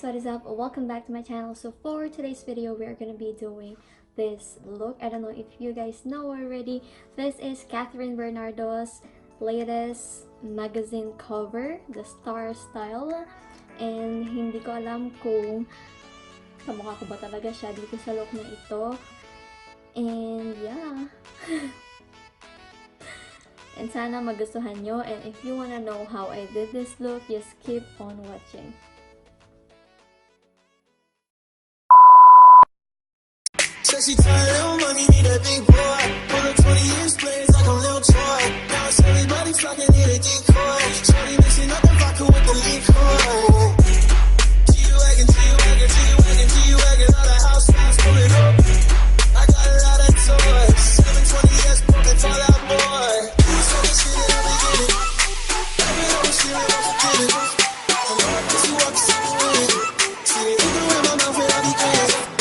What is up? Welcome back to my channel. So for today's video, we are gonna be doing this look. I don't know if you guys know already. This is Kathryn Bernardo's latest magazine cover, the Star Style. And hindi ko alam kung kamukha ko ba talaga siya dito sa look na ito. And yeah. And sana magustuhan nyo. And if you wanna know how I did this look, just keep on watching. She tell a little money, need a big boy. Pull up 20 years, plays like a little toy. Now it's everybody flocking, need a decoy. Shorty mixing up the vodka with the liquor. G-Wagon, G-Wagon, G-Wagon, G-Wagon. All the housewives pulling up. I got a lot of toys. 720S, broken fall out boy. So this shit that I'm beginning. Every other shit that I'm forgetting. I'm hard to see what I'm doing. See me looking with my mouth where I be going.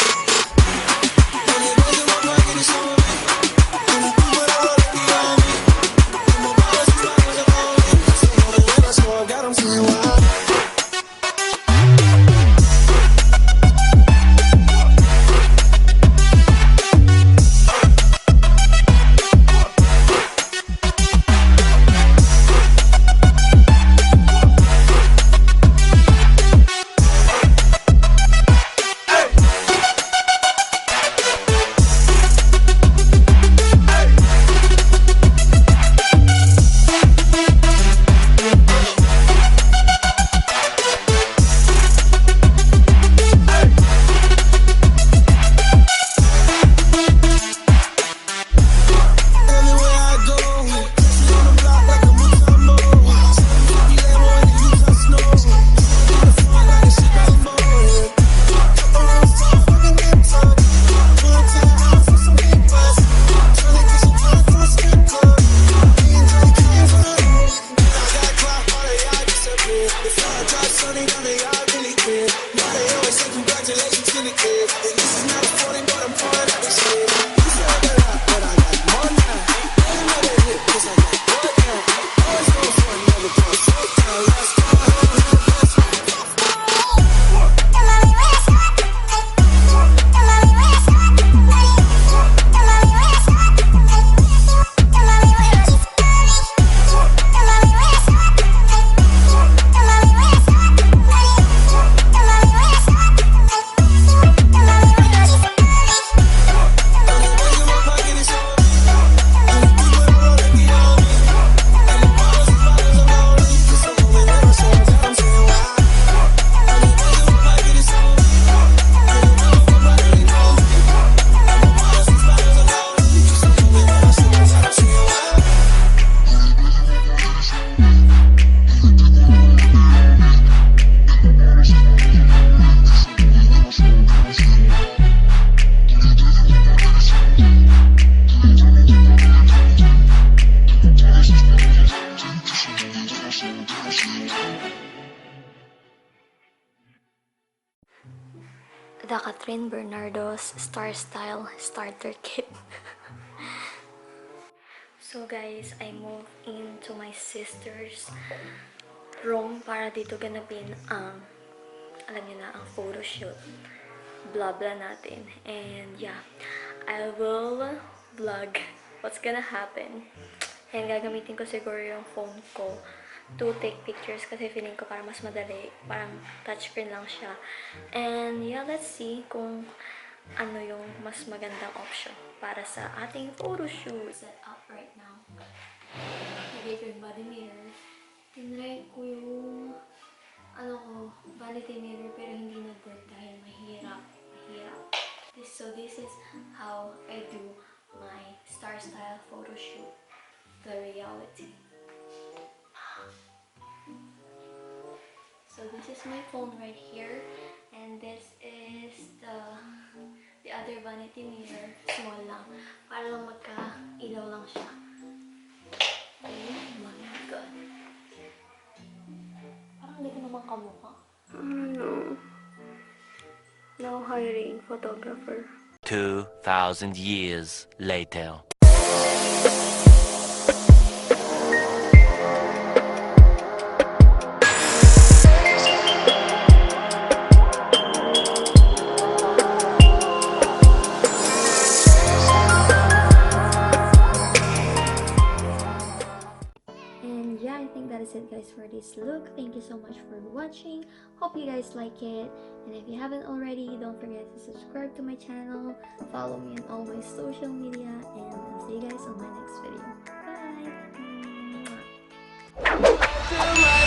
The Kathryn Bernardo's Star Style Starter Kit. So guys, I moved into my sister's room para dito ganapin ang, alam niyo na, ang photo shoot. Blah blah natin. And yeah, I will vlog what's gonna happen And gagamitin ko siguro yung phone ko to take pictures kasi feeling ko parang mas madali. Parang touchscreen lang siya. And yeah, let's see kung ano yung mas magandang option para sa ating photo shoot. Set up right now. Lagay ko yung body mirror. Tinry ko yung vanity mirror pero hindi nag-work dahil mahirap. So this is how I do my star style photo shoot. The reality. So this is my phone right here, and this is the other vanity mirror, small lang, para lang magka-ilaw lang siya. Oh my god. Parang hindi ko naman kamukha. No. Now hiring photographer. 2,000 years later. And yeah, I think that is it guys for this look. Thank you so much for watching. Hope you guys like it. And if you haven't already, don't forget to subscribe to my channel. Follow me on all my social media. And I'll see you guys on my next video. Bye!